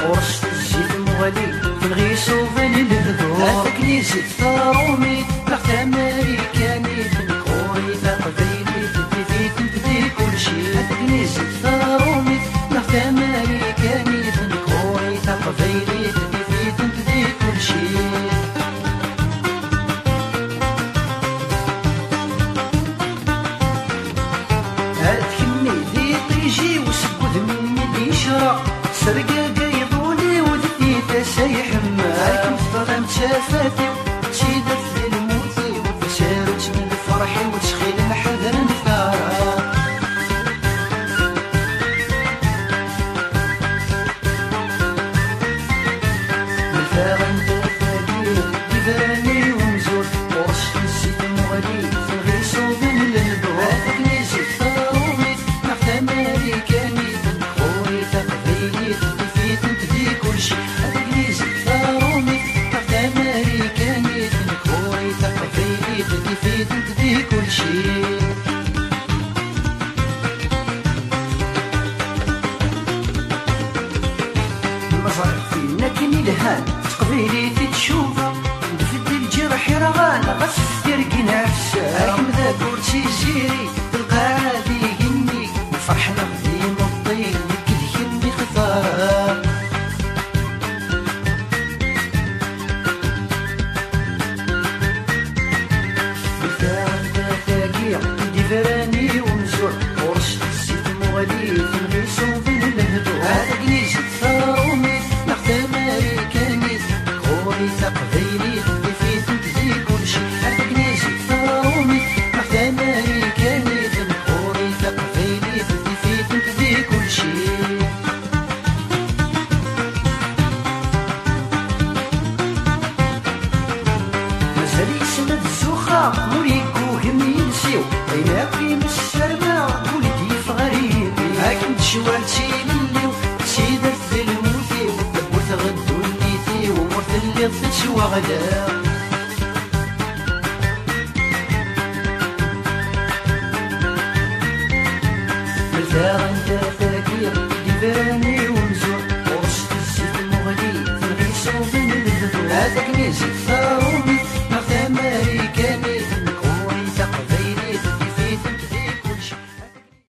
ورشت الزيت مغلي في الغيس وبين الهدوء. هذاك اللي زيد ضرومي ضغط امريكاني كوري تقبيلي تبدي تبدي كلشي. هذاك اللي زيد ضرومي ضغط امريكاني كوري تقبيلي تبدي تبدي كلشي. يجي وسكوت مني بيشرق سرقة قيضولي ودثي تسايح معاكم فضلت شافاتي وتشيدت في الموتي وتشارج من فرحي وتشخيل محذر نفارق. بالفاغن تفاقير ديفاني ومزور ورشت الزيت مغلي في الغيس وبين الهدوء. هذاك اللي زيت ضرومي ضغط امريكاني كوري تقبيلي تبدي تبدي كلشي. هذاك اللي زيد ضرومي ضغط امريكاني كوري تقبيلي تبدي تبدي كلشي. المزرعة فينا كني الهان تقبيلي تتشوفها نفدي الجرح رغان غس ترقي نفسها. هاكم ذا كورتي جيري تلقى بيهني وفرحنا غديم الطين نكد يمي خطار. بالفعل تفاقيع ديفراني ومزور ورشت الزيت مغلي في الغيس وبين الهدوء. هذاك اللي زيد ضرومي ضغط امريكاني كوري تقبيلي تبدي تبدي كلشي. هذاك اللي زيد ضرومي ضغط امريكاني كوري تقبيلي تبدي تبدي كلشي. مازال يسمى الزوخة موريكو هم ينسيو عيناكي من السرمة ولدي في غريبي. هاكم تشوالتي لليو تشيدت في الموتي وتغدو النيتي ومرت اللي تشوى غدا. بالفاغن تفاكير ديفاني ومزور ورشت الزيت مغلي في الغيس وبين الهدوء. هذاك اللي زيد